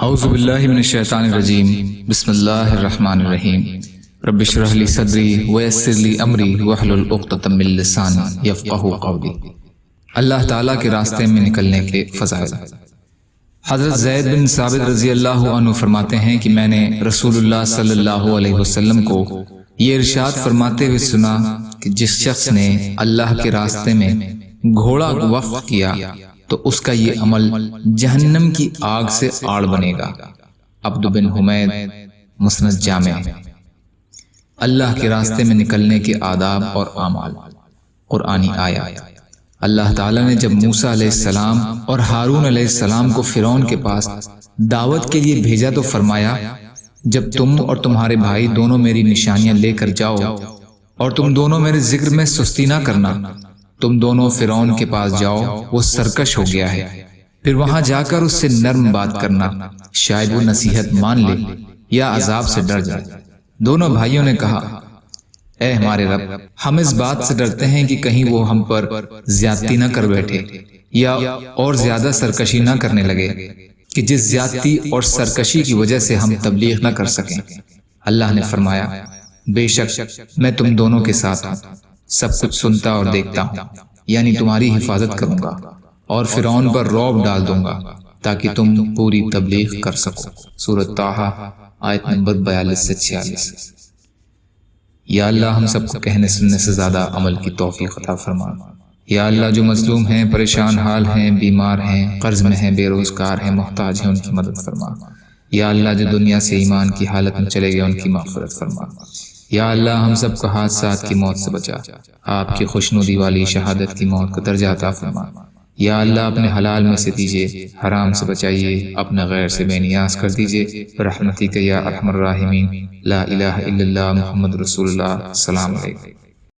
اعوذ باللہ من الشیطان الرجیم بسم اللہ الرحمن الرحیم رب اشرح لی صدری ویسر لی امری واحلل عقدۃ من لسانی یفقہوا قولی۔ اللہ تعالیٰ کے راستے میں نکلنے کے فضائل۔ حضرت زید بن ثابت رضی اللہ عنہ فرماتے ہیں کہ میں نے رسول اللہ صلی اللہ علیہ وسلم کو یہ ارشاد فرماتے ہوئے سنا کہ جس شخص نے اللہ کے راستے میں گھوڑا وقف کیا تو اس کا یہ عمل جہنم کی آگ سے آڑ بنے گا۔ عبد بن حمید، مسند جامع۔ اللہ کے راستے میں نکلنے کے آداب اور اعمال۔ قرآنی آیات۔ اللہ تعالیٰ نے جب موسیٰ علیہ السلام اور ہارون علیہ السلام کو فرعون کے پاس دعوت کے لیے بھیجا تو فرمایا، جب تم اور تمہارے بھائی دونوں میری نشانیاں لے کر جاؤ اور تم دونوں میرے ذکر میں سستی نہ کرنا، تم دونوں فرعون کے پاس جاؤ، وہ سرکش ہو گیا ہے، پھر وہاں جا کر اس سے نرم بات کرنا، شاید وہ نصیحت مان لے یا عذاب سے ڈر جائے۔ دونوں بھائیوں نے کہا، اے ہمارے رب، ہم اس بات سے ڈرتے ہیں کہ کہیں وہ ہم پر زیادتی نہ کر بیٹھے یا اور زیادہ سرکشی نہ کرنے لگے کہ جس زیادتی اور سرکشی کی وجہ سے ہم تبلیغ نہ کر سکیں۔ اللہ نے فرمایا، بے شک میں تم دونوں کے ساتھ ہوں، سب کچھ سنتا اور دیکھتا ہوں، یعنی تمہاری حفاظت کروں گا اور فرعون پر رعب ڈال دوں گا تاکہ تم پوری تبلیغ کر سکو۔ سورۃ طٰہٰ آیت نمبر 42 سے 46۔ یا اللہ ہم سب کو کہنے سننے سے زیادہ عمل کی توفیق عطا فرما۔ یا اللہ جو مظلوم ہیں، پریشان حال ہیں، بیمار ہیں، قرض میں ہیں، بے روزگار ہیں، محتاج ہیں، ان کی مدد فرما۔ یا اللہ جو دنیا سے ایمان کی حالت میں چلے گئے، ان کی مغفرت فرما۔ یا اللہ ہم سب کو حادثات کی موت سے بچا، آپ کی خوشنودی والی شہادت کی موت کا درجہ عطا فرما۔ یا اللہ اپنے حلال میں سے دیجیے، حرام سے بچائیے، اپنے غیر سے بے نیاز کر دیجیے، برحمتک یا ارحم الراحمین۔ لا الہ الا اللہ محمد رسول اللہ۔ السلام علیکم۔